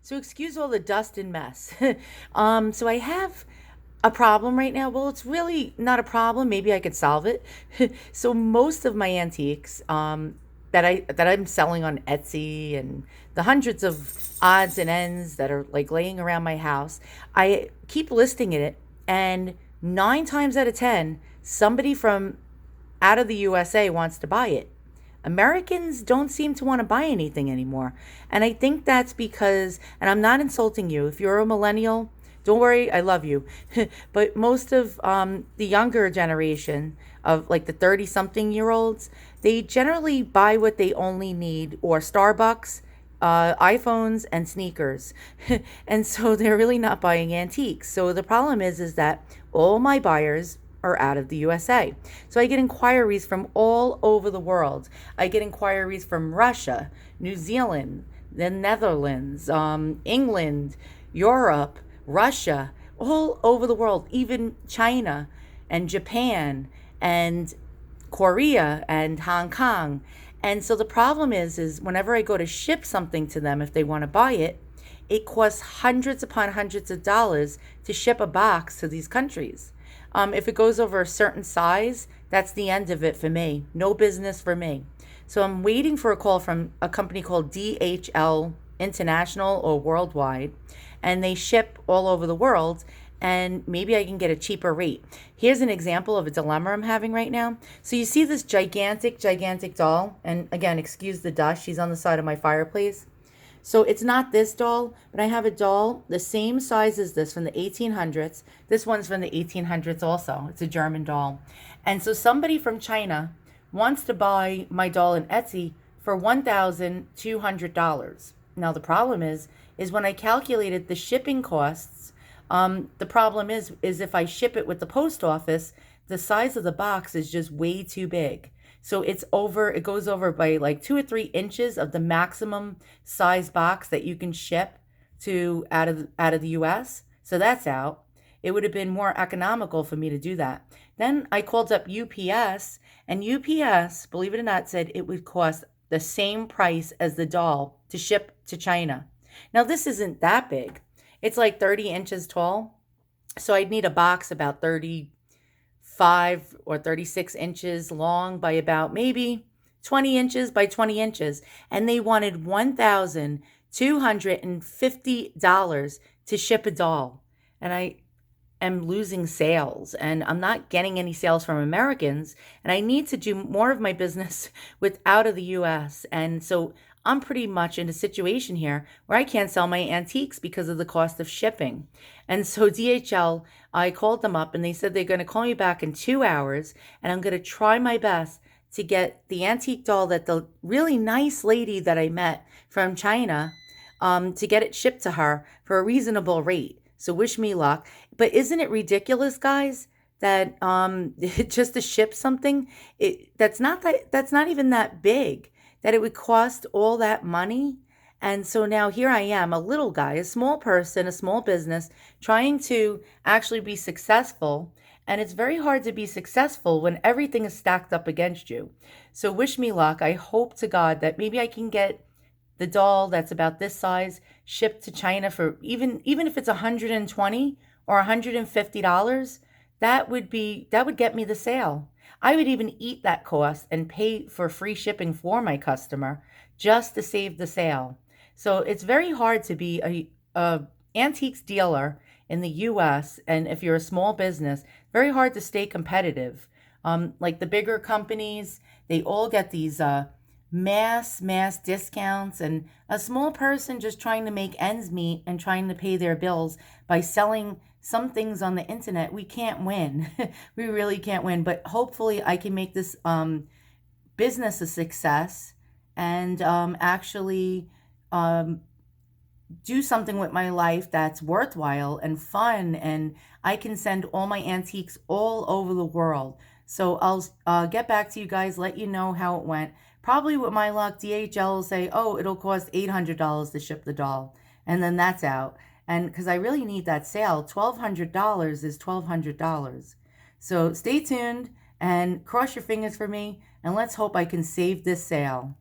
So excuse all the dust and mess. So I have a problem right now. Well, it's really not a problem. Maybe I could solve it. So most of my antiques that I'm selling on Etsy and the hundreds of odds and ends that are like laying around my house, I keep listing it, and 9 times out of 10, somebody from out of the USA wants to buy it. Americans don't seem to want to buy anything anymore. And I think that's because, and I'm not insulting you, if you're a millennial, don't worry, I love you. But most of the younger generation of like the 30 something year olds, they generally buy what they only need, or Starbucks, iPhones, and sneakers. And so they're really not buying antiques. So the problem is that all my buyers are out of the USA. So I get inquiries from all over the world. I get inquiries from Russia, New Zealand, the Netherlands, England, Europe, Russia, all over the world, even China and Japan and Korea and Hong Kong. And so the problem is whenever I go to ship something to them, if they want to buy it, it costs hundreds upon hundreds of dollars to ship a box to these countries. If it goes over a certain size, that's the end of it for me. No business for me. So I'm waiting for a call from a company called DHL International or Worldwide, and they ship all over the world. And maybe I can get a cheaper rate. Here's an example of a dilemma I'm having right now. So you see this gigantic, gigantic doll, and again, excuse the dust. She's on the side of my fireplace. So it's not this doll, but I have a doll the same size as this from the 1800s. This one's from the 1800s also. It's a German doll. And so somebody from China wants to buy my doll in Etsy for $1,200. Now the problem is when I calculated the shipping costs, the problem is if I ship it with the post office, the size of the box is just way too big. So it goes over by like 2 or 3 inches of the maximum size box that you can ship to out of the US. So that's out. It would have been more economical for me to do that. Then I called up UPS, and UPS, believe it or not, said it would cost the same price as the doll to ship to China. Now this isn't that big. It's like 30 inches tall. So I'd need a box about 35 or 36 inches long by about maybe 20 inches by 20 inches. And they wanted $1,250 to ship a doll. And I am losing sales, and I'm not getting any sales from Americans, and I need to do more of my business with out of the US. And so I'm pretty much in a situation here where I can't sell my antiques because of the cost of shipping. And so DHL, I called them up and they said they're going to call me back in 2 hours, and I'm going to try my best to get the antique doll that the really nice lady that I met from China, to get it shipped to her for a reasonable rate. So wish me luck. But isn't it ridiculous, guys, that just to ship something, that's not even that big, that it would cost all that money? And so now here I am, a little guy, a small person, a small business, trying to actually be successful. And it's very hard to be successful when everything is stacked up against you. So wish me luck. I hope to God that maybe I can get the doll that's about this size shipped to China for even if it's 120 or $150, that would get me the sale. I would even eat that cost and pay for free shipping for my customer just to save the sale. So it's very hard to be a antiques dealer in the US, and if you're a small business, very hard to stay competitive. Like the bigger companies, they all get these mass discounts, and a small person just trying to make ends meet and trying to pay their bills by selling some things on the internet, we can't win. We really can't win. But hopefully I can make this business a success, and actually um, do something with my life that's worthwhile and fun, and I can send all my antiques all over the world. So I'll get back to you guys, let you know how it went. Probably with my luck, DHL will say, oh, it'll cost $800 to ship the doll. And then that's out. And because I really need that sale, $1,200 is $1,200. So stay tuned and cross your fingers for me, and let's hope I can save this sale.